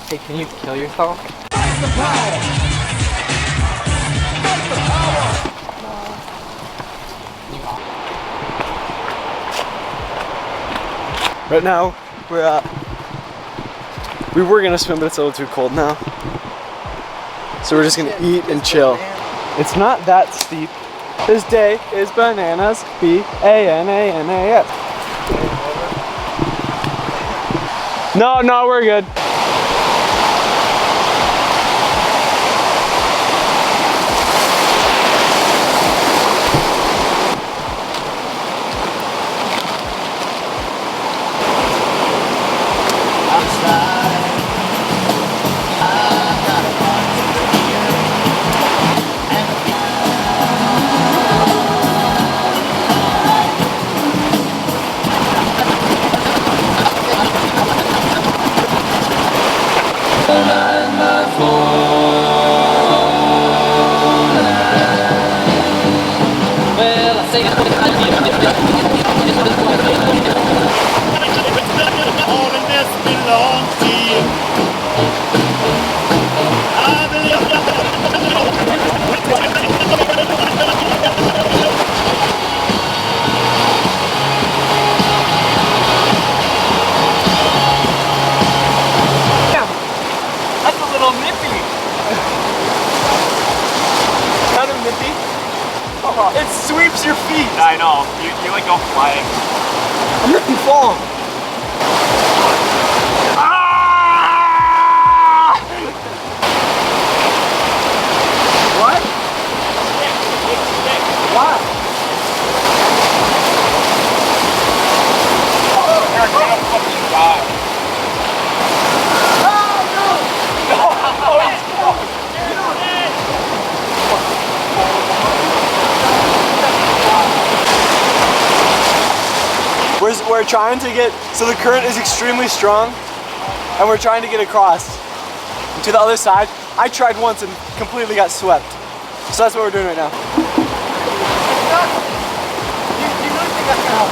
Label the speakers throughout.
Speaker 1: Hey, can you kill yourself?
Speaker 2: Right now, we were gonna swim, but it's a little too cold now. So we're just gonna eat and chill. It's not that steep. This day is bananas, B-A-N-A-N-A-S. No, we're good. It sweeps your feet.
Speaker 3: I know. You like go flying.
Speaker 2: I'm gonna fall.
Speaker 3: Ah!
Speaker 2: What? Why?
Speaker 3: You're gonna fucking die.
Speaker 2: We're trying to get, so the current is extremely strong, and we're trying to get across to the other side. I tried once and completely got swept. So that's what we're doing right now.
Speaker 1: You really think that's gonna help?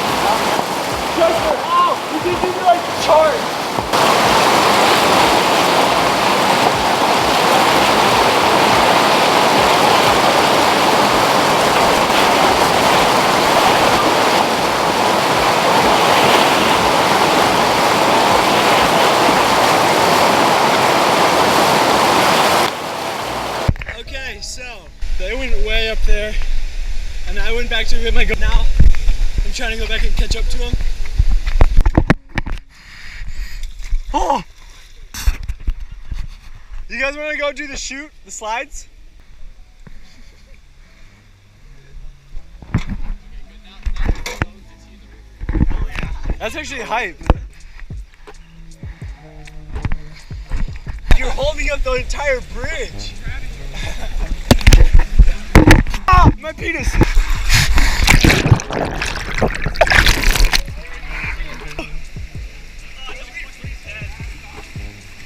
Speaker 2: Oh, you did do like charge. They went way up there, and I went back to get my GoPro. Now I'm trying to go back and catch up to them. Oh! You guys want to go do the slides? That's actually hype. You're holding up the entire bridge. Ah, my penis!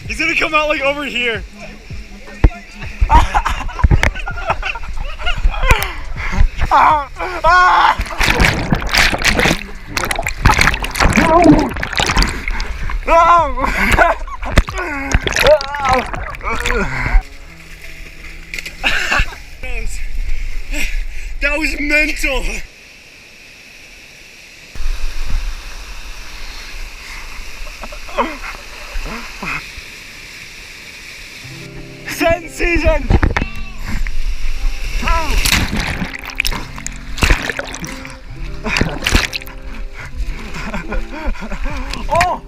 Speaker 2: He's gonna come out like over here. That was mental. Second season. Oh.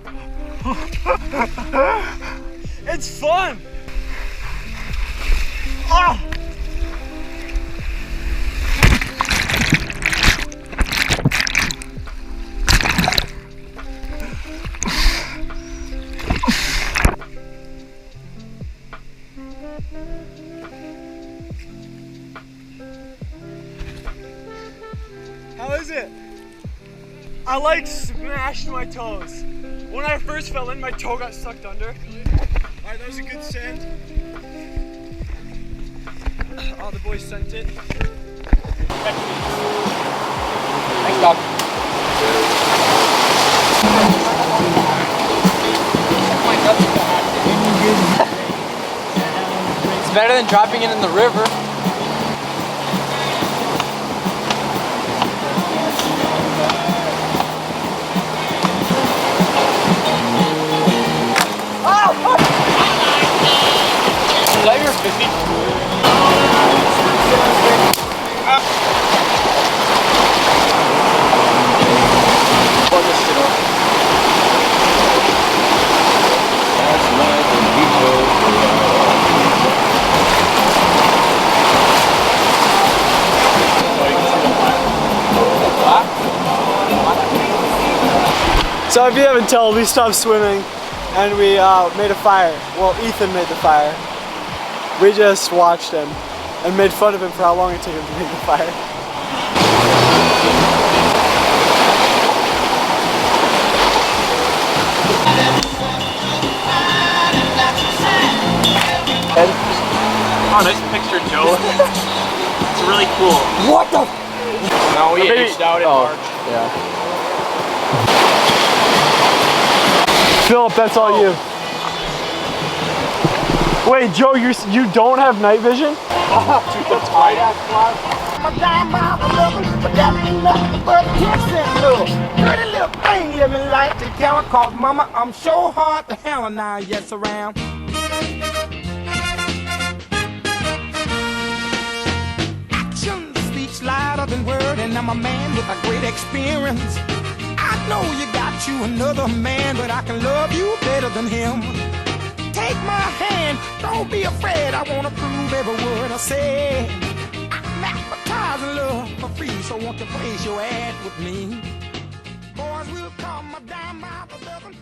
Speaker 2: It's fun. Oh. How is it? I like smashed my toes. When I first fell in, my toe got sucked under. Alright, that was a good send. Oh, the boys sent it.
Speaker 1: Thanks, dog. My nuts are It's better than dropping it in the river. Is that your 50? Plug this shit up.
Speaker 2: So if you haven't told, we stopped swimming and we made a fire. Well, Ethan made the fire. We just watched him and made fun of him for how long it took him to make the fire.
Speaker 3: Oh, nice picture, Joe. It's really cool.
Speaker 2: What the?
Speaker 3: No, we aged out in March.
Speaker 1: Yeah.
Speaker 2: Philip, that's all you. Wait, Joe, you don't have night vision?
Speaker 4: My dime mile for loving, but that ain't nothing but kissing, love. Pretty little thing living life to count, cause mama, I'm so hard to handle now, yes around. Action speaks louder than word, and I'm a man with a great experience. I know you got you another man, but I can love you better than him. Take my hand, don't be afraid, I wanna prove every word I say. I'm advertising love for free, so won't you place your ad with me? Boys will call my dime mile for loving.